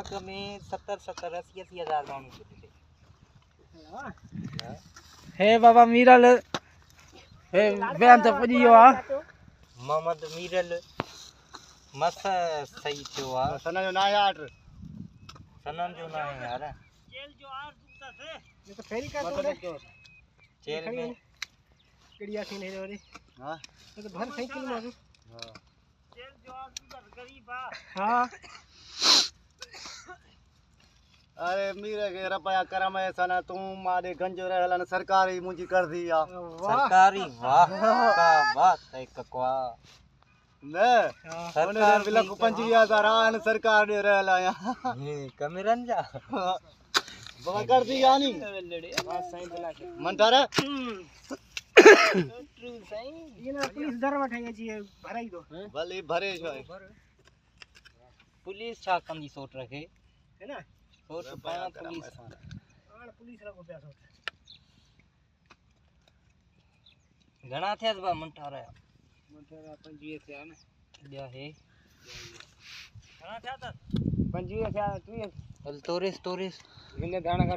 कणक में 70-80 हज़ार दाम थे। हे बाबा मीरल हे बयान तो पुजियो आ मोहम्मद मीरल मस सही थियो आ सना जो ना है आर्डर सनन जो ना है यार जेल जो आर दुखता थे ये तो फेरी का तो जेल में कड़िया थी नहीं रे हां ये तो भर साइकिल में हां जेल जो आर दुखता गरीब आ हां अरे मीरा के रुपया करम ऐसा ना तू मारे गंज रहला न सरकारी मुंजी कर दी आ सरकारी वाह का बात है ककवा ने सरकार बिला को 50,000 आन सरकार दे रहला यहां ये कमिरन जा बगा कर दी यानी बात सही बोला के मन तारे ट्रू सही ये ना पुलिस दर बैठाई जी भराई दो भले भरे छो पुलिस छा कंदी सोट रखे है ना सोट पाना पुलिस आन पुलिस रा को पैसा घणा थेस बा मंठारा मंठारा 25 थे ना दिया है घणा था 25 थे 30 हल तोरिस इने दाना